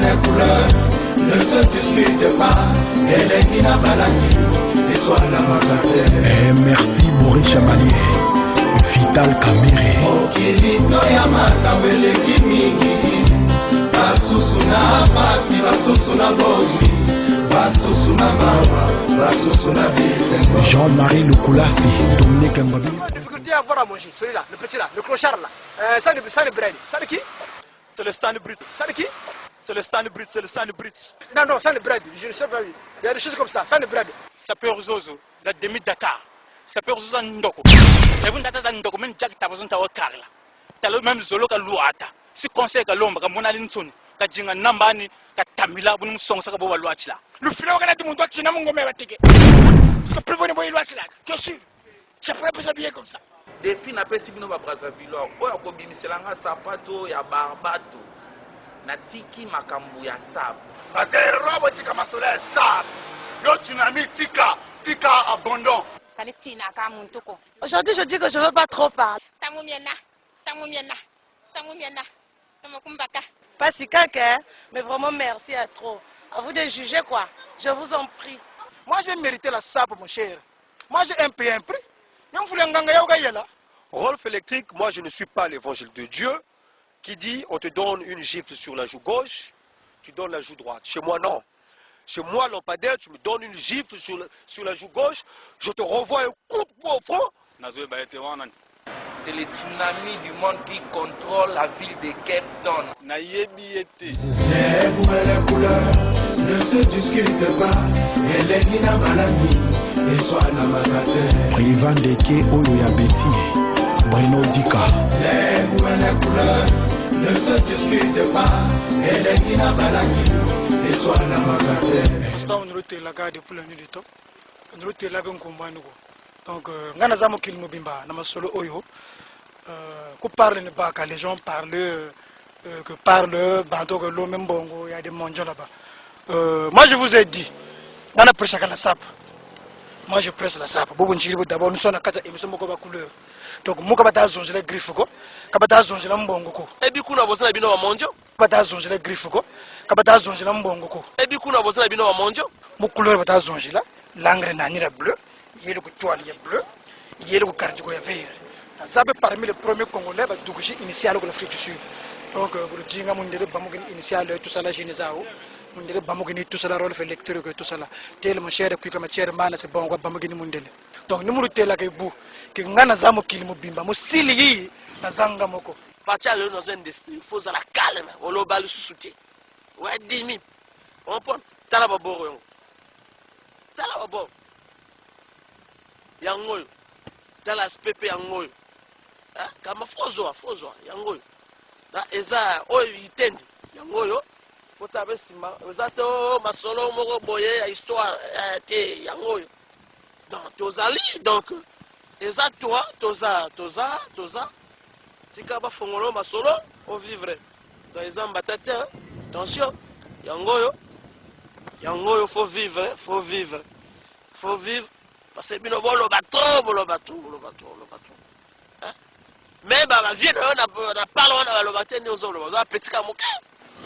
les couleurs ne se discutent pas. Elengina Balaki et soit la Makate. Merci Boris Chamalier, Vital Kamere. Okilito ya makambeleki mingi. Basusuna pasi, basusuna bozwi. Basusuna mawa, basusuna bisengo. Jean-Marie Lukulasi, Dominique Mbabi. Pas de difficulté à avoir à manger, celui-là, le petit là, le clochard là. Ça de bread. Ça de qui? C'est le stand Brit. Ça de qui? C'est le stand Brit, c'est le stand Brit. Non, ça de bread, je ne sais pas. Il y a des choses comme ça, ça de bread. Ça peut rezozo, ça demi Dakar. Ça peut rezozo ndoko. Et vous n'avez pas ndoko, même Jack Tabazon Tawa Karla. T'as le même zolo que Luata. Si conseil que l'ombre, que Monalinson, que Jinga Nambani, que Tamila, vous nous sommes ça que vous allez là. Le film on a dit mon doigt, c'est mon gomme à teke. Parce que plus bon est là, tu es sûr? Tu pourrais pas s'habiller comme ça. Défi n'a pas si bien au Brazzaville. Oya ko bimiselanga sapato ya barbato. Na tiki makambu ya sab. Parce que robo tika masola sab. Yo tu n'as mis tika abondant. Aujourd'hui, je dis que je ne veux pas trop parler. Pas si quelqu'un, mais vraiment merci à trop. À vous de juger quoi. Je vous en prie. Moi j'ai mérité la sape mon cher. Moi j'ai un prix. Rolf électrique, moi je ne suis pas l'évangile de Dieu qui dit on te donne une gifle sur la joue gauche, tu donnes la joue droite. Chez moi non. Chez moi lampadaire, tu me donnes une gifle sur la joue gauche, je te renvoie un coup de poing au front. C'est le tsunami du monde qui contrôle la ville de Cape Town. Les couleurs ne se discutent pas. Elengina Balaki et soit la Makate. Privan Deke Oyo Betty, Bruno Dika. Les couleurs ne se discutent pas. Elengina Balaki et soit la Makate. On route la gare depuis la nuit du temps. On route la bien combat. Donc, ngana zamu kilimo bimba na masolo oyo. Qu'on parle ne pas, quand les gens parlent, que parlent, banto que l'eau même bongo, il y a des mondiaux là-bas. Moi je vous ai dit, on a prêché la sape. Moi je presse la sape. D'abord nous sommes à 4 émissions de couleur. Donc moi quand je zonge les griffes ko, quand je zonge la mbongo ko. Et puis kuna bossa bino wa monjo. Quand je zonge les griffes ko, quand je zonge la mbongo ko. Et puis kuna bossa bino wa monjo. Mon couleur quand je zonge là, l'engrais n'a bleu, il y a le toile bleu, il y a le cardigo vert. Zabe parmi les premiers Congolais, Dougouchi initial de l'Afrique du Sud. Donc, pour dire que nous avons initial tout ça la Génézao, nous avons tout ça la rôle fait lecture que tout ça là. Tel mon cher, puis comme cher man, c'est bon, on va pas me mundele. Donc, nous avons tel que vous, que nous avons qu'il nous bimba, nous sili na zanga moko. Pacha le dans un destin, il faut ça la calme, on le bal sous soutien. Ouais, 10 000. On prend, t'as la baboro. T'as la baboro. Yangoyo. T'as la SPP yangoyo. Kama fozoa yangoyo na eza oyo itendi yangoyo fotabe sima eza to masolo moko boye ya histoire te yangoyo donc tozali donc eza toi toza tika ba fongolo masolo au vivre donc eza mbatate attention yangoyo faut vivre parce que bino bolo bato mais bah vie on a parlé on a le matin nous on a petit comme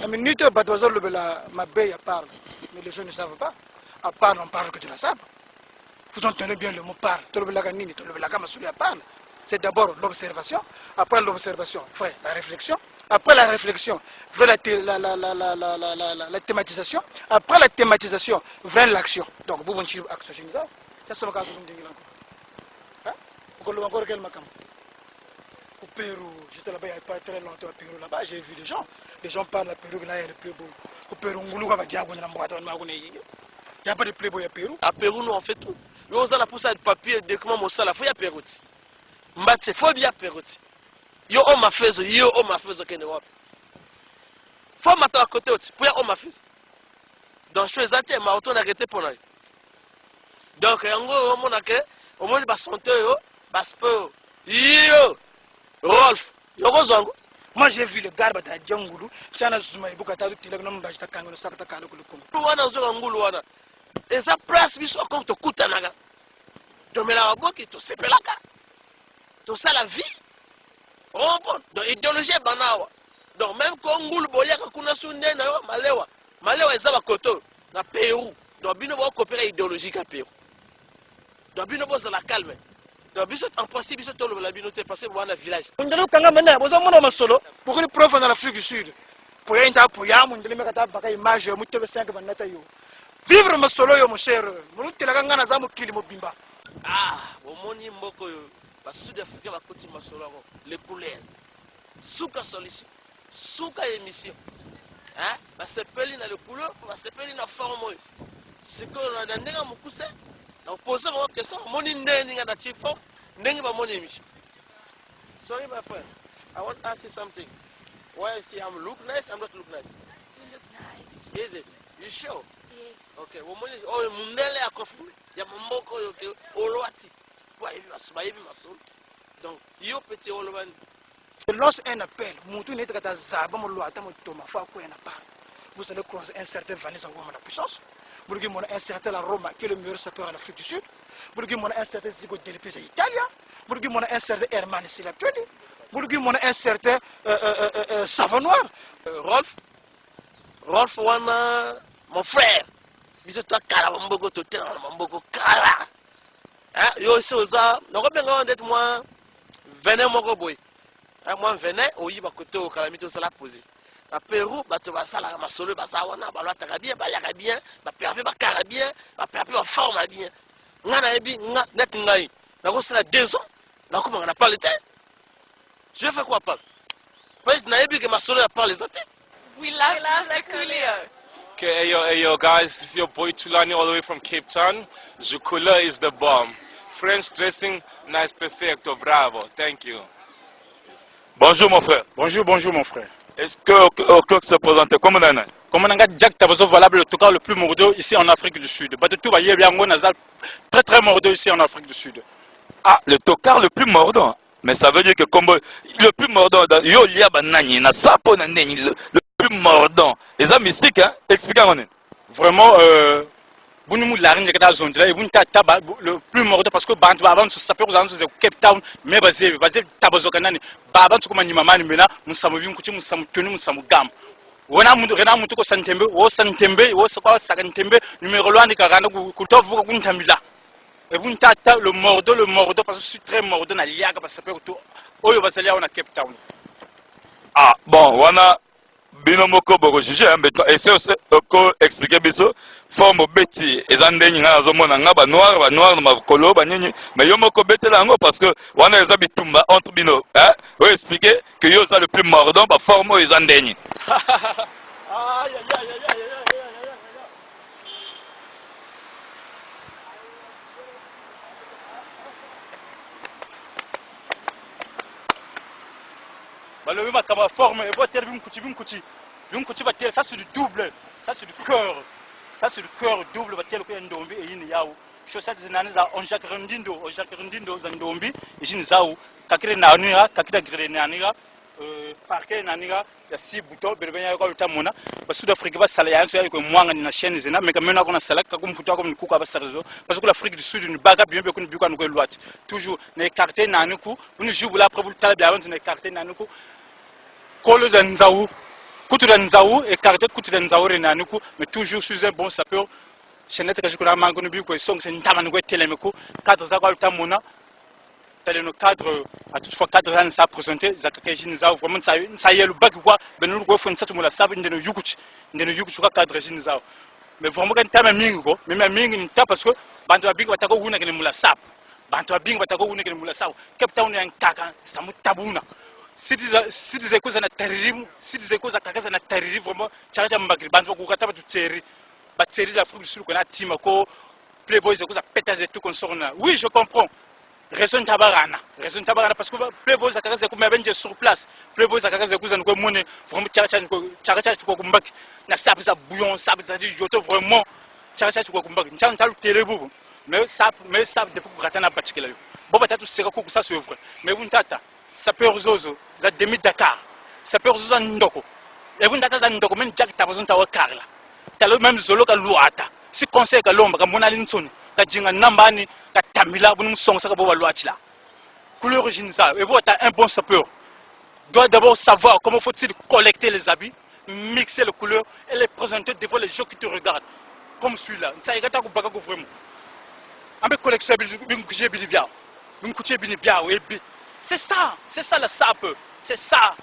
la minute bateau le la ma baie parle mais les gens ne savent pas à part on parle que de la sable vous entendez bien le mot parle tout le laganini tout le lagama sur la parle c'est d'abord l'observation après l'observation frère la réflexion après la réflexion vers la thématisation après la thématisation vers l'action donc vous bonjour action ça c'est ce que vous dites hein vous le encore quel macam au Pérou, j'étais là-bas il n'y a pas très longtemps au Pérou là-bas, j'ai vu les gens parlent à Pérou, là il y a le plus beau. Au Pérou, il n'y a pas de plus beau à Pérou. À Pérou, nous on fait tout. Nous on a la pousse de papier, de comment on s'en la faut, il y a Pérou. Mbatse, faut bien Pérou. Yo on m'a fait, qu'est-ce faut m'attendre à côté, pour y on m'a fait. Donc je suis exacté, mais on a arrêté pour nous. Donc, au moins, il va santé, parce que yo. Rolf, moi j'ai vu le gars bata djangulu, chana zuma ibukata du tilag nom bajta kangono sakata kalo kulukum. Wana zo ngulu wana. Eza place biso encore to kutanaga. To mela boki to sepelaka. To ça la vie. On donc idéologie banawa. Donc même quand ngulu boyaka kuna sunde na yo malewa ezaba koto na Pérou. Donc bino ba coopérer idéologique à Pérou. Donc bino boza la calme. Donc biso en principe biso tolo la bino te passer voir un village. Ndelo kanga mena boza mona masolo pour une prof dans l'Afrique du Sud. Pour yenda pour ya mon ndelo mekata baka image mu tebe 5 banata yo. Vivre masolo yo mon cher. Mu tela kanga na zamu kili mobimba. Ah, au moni mboko yo ba Sud-Africain ba koti masolo ngo les couleurs. Souka solution. Souka émission. Hein? Ba sepeli na le couleur, ba sepeli na forme. C'est que on a ndenge mukuse. Donc poser une question, moni ndenge nga na chifo, ndenge ba moni émission. Sorry my friend. I want to ask you something. Why I see I'm look nice, I'm not look nice. You look nice. Is it? You sure? Yes. Okay, woman is oh mundele akofu ya mboko yo ke olwati. Kwa hivi masuba hivi maso. Donc, yo petit olwan. Je lance un appel. Moutou n'est pas zaba mo loata mo toma fa ko un appel. Vous allez croiser un certain Vanessa Woma la puissance. Vous allez un certain la Roma qui est le meilleur sapeur en Afrique du Sud. Vous allez un certain Zigo Del Pesa Italia. Vous allez un certain Herman Silaptoni. Vous allez un certain Savanoir. Rolf wana mon frère. Biso to kala mboko to tena mboko kala. Hein yo soza, nako benga ndet moi venez moko boy. Hein moi venez oyiba kote o kala mito sala poser. Na Pérou bato basala masolo basawana balata bien ba yaka bien, ba perpe ba kara bien, ba perpe ba forme bien. Ngana ebi nga net ngai. Nako sala 2 ans. Nako manga pas le temps. Je vais faire quoi pas? Parce que na ebi que masolo ya parle les até. We love the couleur. Okay, hey yo guys, this is your boy Tulani all the way from Cape Town. Jukula is the bomb. French dressing, nice, perfecto, bravo, thank you. Bonjour mon frère. Bonjour mon frère. Est-ce que au club se présente comme on a? Comme on a Jack Tabazo valable le tocar le plus mordeau ici en Afrique du Sud. Batutu va y bien nazal très mordeau ici en Afrique du Sud. Ah, le tocar le plus mordant. Mais ça veut dire que comme le plus mordant, yo liya banani na sapo na neni le plus mordant. Et ça mystique hein, expliquez-moi. Vraiment Bounimou la reine de zone là et Bounta Taba le plus mordant parce que Bantu avant se saper aux annonces de Cape Town mais basé Tabazo kanani Baban to comme Nimamani mena musamu binkuti musamu tenu musamu gam. Wona mutu ko santembe wo sakwa sakantembe numéro 1 karana kutovu ko kuntamila. Et vous n'avez le mordeau parce que je suis très mordant à l'IAG parce que tout oyo basalia on a Cape Town. Ah bon, wana binomoko boko juger mais essayer ko expliquer biso forme beti ezandeni nga azomona nga ba noir na makolo ba nyinyi mais yo moko betela ngo parce que wana eza bitumba entre bino hein o expliquer que yo ça le plus mordant ba forme ezandeni. Aïe. Le ma forme et votre bimkuti batel ça c'est du double, ça c'est du cœur. Ça c'est du cœur double batel ko ndombi et yini yawo. Chaussette zinaniza on Jacques Rendindo za ndombi et yini zawo kakire nanira kakira gré nanira parquet nanira ya 6 boutons berbenya ko utamona ba Sud-Afrique ba sala yanso ya ko mwanga na chaîne zina mais quand même on a sala ka kumputa ko mkuka ba sarzo parce que l'Afrique du Sud une baga bien be ko biko ko loite toujours na écarté nanuku une joue là après vous tala bien on écarté nanuku Kolo Danzaou, Koutou Danzaou, écarté Koutou Danzaou Renanuku, mais toujours sous un bon sapeur. Chenette que je connais Mangonubi, quoi, sont c'est une tamanoué téléméco, cadre Zagal Tamona, tel nos cadres, à toutefois 4 ans, ça a présenté, Zakakajin Zao, vraiment ça y est le bac quoi, ben nous go font ça tout le monde sabe, de nos Yukuch, cadre Jinzao. Mais vraiment quand t'as mingo, mais ma mingo une tape parce que Bantua Bing Batako Wuna que les moula sap, Bantua Bing Batako Wuna que les moula sap, Cape Town est un caca, ça m'a tabouna. Si des causes na tariri, si des causes à kakaza na tariri vraiment, tchaja mbakri bantu kukata ba tutseri, ba tseri l'Afrique du Sud qu'on a tima ko Playboy c'est cause à pétage et tout qu'on sort là. Oui, je comprends. Raison tabarana parce que Playboy ça kakaza ko mbenje sur place. Playboy ça kakaza ko zan ko monnaie vraiment tchaja ko kumbaki na sabe za bouillon, sabe za du joto vraiment tchaja ko kumbaki. Nchan talu telebubu. Mais ça depuis ko katana particulier. Boba tatu seka ko ça c'est vrai. Mais vous tata sapeur zozo za demi Dakar sapeur zozo ndoko et vous ndata za ndoko même Jack Tabazo tawa karla talo même zolo ka luata si conseil ka lomba ka mona linsoni ka jinga nambani ka tamila bunu song saka bo luati la couleur origine ça et vous êtes un bon sapeur doit d'abord savoir comment faut-il collecter les habits, mixer les couleurs et les présenter devant les gens qui te regardent. Comme celui-là. Ça y est, vraiment. C'est ça la sape. C'est ça.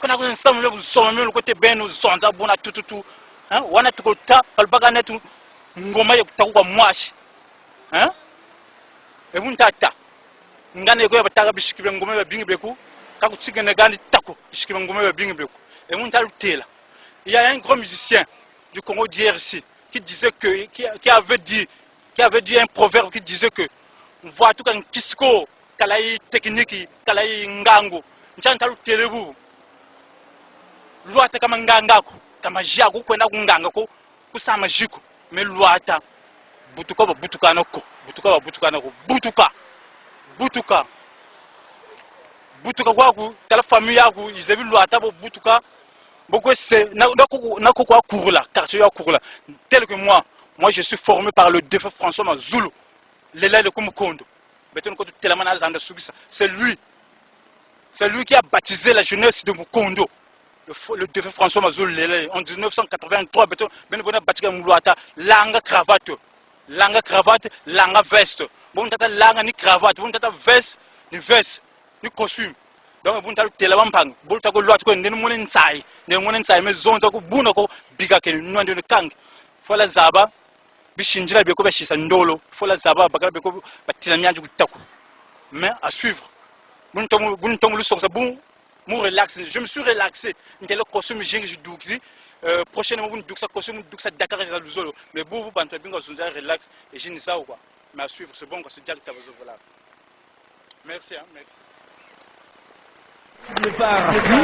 Quand on a ensemble, vous le côté ben, nous sommes à bon à tout. Hein? On a tout le temps, on va gagner tout. Ngoma yokutakuwa mwashi. Hein? Et vous n'êtes ngane ko bataka bishikibe ngoma ba bingi beku kaku tsigene gandi tako bishikibe ngoma ba bingi beku et on t'a tela. Il y a un grand musicien du Congo d'IRC qui disait que qui avait dit un proverbe qui disait que on voit tout un kisko kalai technique kalai ngango nchanta telebu luata kama ngangako kama jago kwenda kunganga ko kusama jiko mais luata butuka noko butuka kwaku tala famille yaku izebi luata bo butuka beaucoup c'est nako kwa kurula quartier ya kurula tel que moi je suis formé par le défunt François Mazulu Lela le Kumukondo c'est lui qui a baptisé la jeunesse de Mukondo le défunt François Mazulu Lela en 1983 langa cravate langa veste bon tata langa ni cravate bon tata veste ni costume donc bon tata telama mpang bon tata ko lwat ko ndeni monen tsai me zonta ko buna ko biga ke nwande ne kang fola zaba bishinjira beko bashisa ndolo fola zaba bakala beko batina nyanju kutako mais à suivre bon tomu lu soksa bon mon relax je me suis relaxé ndele costume jingi douki prochainement vous nous ça costume ça Dakar et Luzolo mais vous bantu bingo zunza relax et je ne sais quoi mais à suivre c'est bon que ce dialogue voilà merci hein merci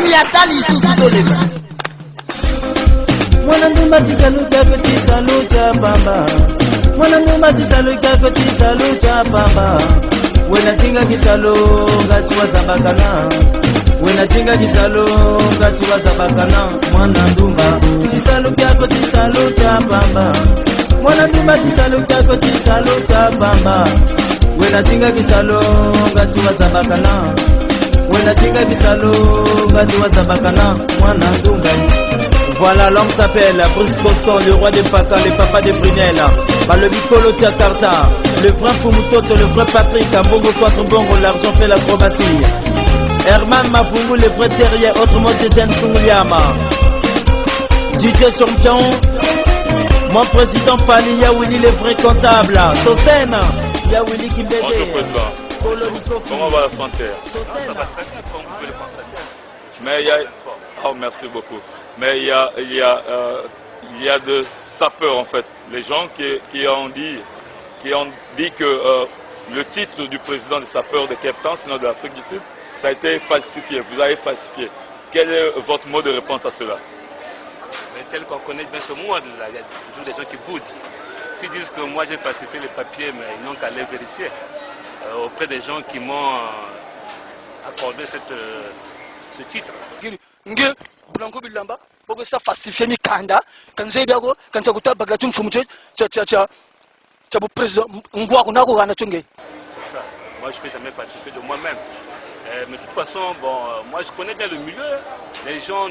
Niatali susutolema Mwanangu matisaluka kotisalucha pamba Mwanangu matisaluka kotisalucha pamba Wena tinga kisalo ngachwa zabakana Wena tinga kisalo ngachwa zabakana Mwanandumba tisaluka kotisalucha pamba Mwanandumba tisaluka kotisalucha pamba Wena tinga kisalo ngachwa zabakana Voilà, l'homme s'appelle Brice Boston, le roi des Paka, le papa de Brunel. Le Mikolo Tiakarta, le vrai Fumutoto, le vrai Patrick, Mbongo 4 Bongo, l'argent fait l'acrobatie. Herman Mafungu, le vrai terrier, autrement de Jen Kungliama. DJ Champion, mon président Pani, Yawili, le vrai comptable. Sosen, Yawili Kimbede. Comment va la santé? Ça va très bien, comme vous pouvez le constater. Mais il y a... Oh, merci beaucoup. Mais il y a de sapeurs en fait. Les gens qui ont dit que le titre du président des sapeurs de Cape Town, sinon de l'Afrique du Sud, ça a été falsifié. Vous avez falsifié. Quel est votre mot de réponse à cela? Mais tel qu'on connaît bien ce monde, il y a toujours des gens qui boudent. S'ils disent que moi j'ai falsifié les papiers, mais ils n'ont qu'à les vérifier auprès des gens qui m'ont accordé ce titre. Blanco Bilamba, pour que ça falsifie mi kanda, quand j'ai bien go, quand ça coûte bagla tun fumute, tcha président ngwa ko nako gana tungé. C'est ça. Moi je peux jamais falsifier de moi-même. Mais de toute façon, bon, moi je connais bien le milieu. Les gens